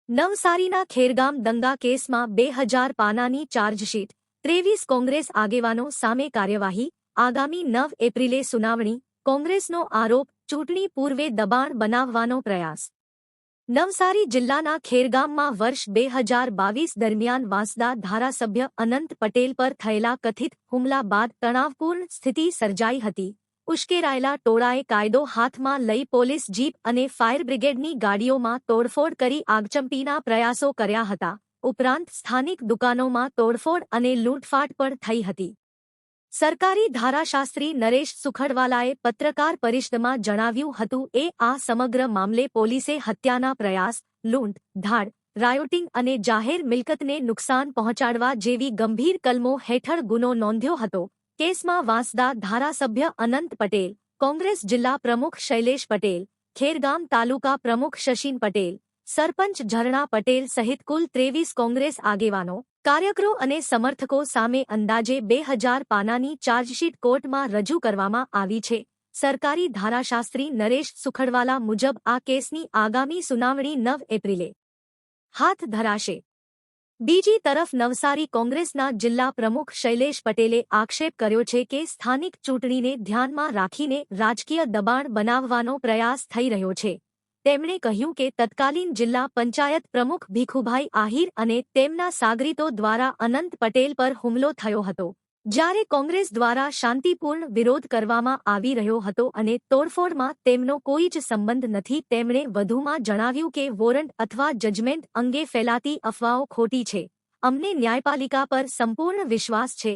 નવસારીના ખેરગામ દંગા કેસમાં 2000 પાનાની ચાર્જશીટ, 23 કોંગ્રેસ આગેવાનો સામે કાર્યવાહી, આગામી 9 એપ્રિલે સુનાવણી. કોંગ્રેસનો આરોપ, ચૂંટણી પૂર્વે દબાણ બનાવવાનો પ્રયાસ. નવસારી જિલ્લાના ખેરગામમાં વર્ષ 2022 દરમિયાન વાંસદા ધારાસભ્ય અનંત પટેલ પર થયેલા કથિત હુમલા બાદ તણાવપૂર્ણ સ્થિતિ સર્જાઈ હતી. ઉશ્કેરાયેલા ટોળાએ કાયદો હાથમાં લઈ પોલીસ જીપ અને ફાયર બ્રિગેડની ગાડીઓમાં તોડફોડ કરી આગચંપીના પ્રયાસો કર્યા હતા. ઉપરાંત સ્થાનિક દુકાનોમાં તોડફોડ અને લૂંટફાટ પણ થઈ હતી. સરકારી ધારાશાસ્ત્રી નરેશ સુખડવાલાએ પત્રકાર પરિષદમાં જણાવ્યું હતું આ સમગ્ર મામલે પોલીસે હત્યાના પ્રયાસ, લૂંટ, ધાડ, રાયોટિંગ અને જાહેર મિલકતને નુકસાન પહોંચાડવા જેવી ગંભીર કલમો હેઠળ ગુનો નોંધ્યો હતો. કેસમાં વાંસદા ધારાસભ્ય અનંત પટેલ, કોંગ્રેસ જિલ્લા પ્રમુખ શૈલેષ પટેલ, ખેરગામ તાલુકા પ્રમુખ શશીન પટેલ, સરપંચ ઝરણા પટેલ સહિત કુલ 23 કોંગ્રેસ આગેવાનો, કાર્યકરો અને સમર્થકો સામે અંદાજે 2000 પાનાની ચાર્જશીટ કોર્ટમાં રજૂ કરવામાં આવી છે. સરકારી ધારાશાસ્ત્રી નરેશ સુખડવાલા મુજબ આ કેસની આગામી સુનાવણી 9 એપ્રિલે હાથ ધરાશે. બીજી તરફ નવસારી કોંગ્રેસના જિલ્લા પ્રમુખ શૈલેષ પટેલે આક્ષેપ કર્યો છે કે સ્થાનિક ચૂંટણીને ધ્યાનમાં રાખીને રાજકીય દબાણ બનાવવાનો પ્રયાસ થઈ રહ્યો છે. તેમણે કહ્યું કે તત્કાલીન જિલ્લા પંચાયત પ્રમુખ ભીખુભાઈ આહિર અને તેમના સાગરીતો દ્વારા અનંત પટેલ પર હુમલો થયો હતો, જ્યારે કોંગ્રેસ દ્વારા શાંતિપૂર્ણ વિરોધ કરવામાં આવી રહ્યો હતો અને તોડફોડમાં તેમનો કોઈ જ સંબંધ નથી. તેમણે વધુમાં જણાવ્યું કે વોરંટ અથવા જજમેન્ટ અંગે ફેલાતી અફવાઓ ખોટી છે. અમને ન્યાયપાલિકા પર સંપૂર્ણ વિશ્વાસ છે.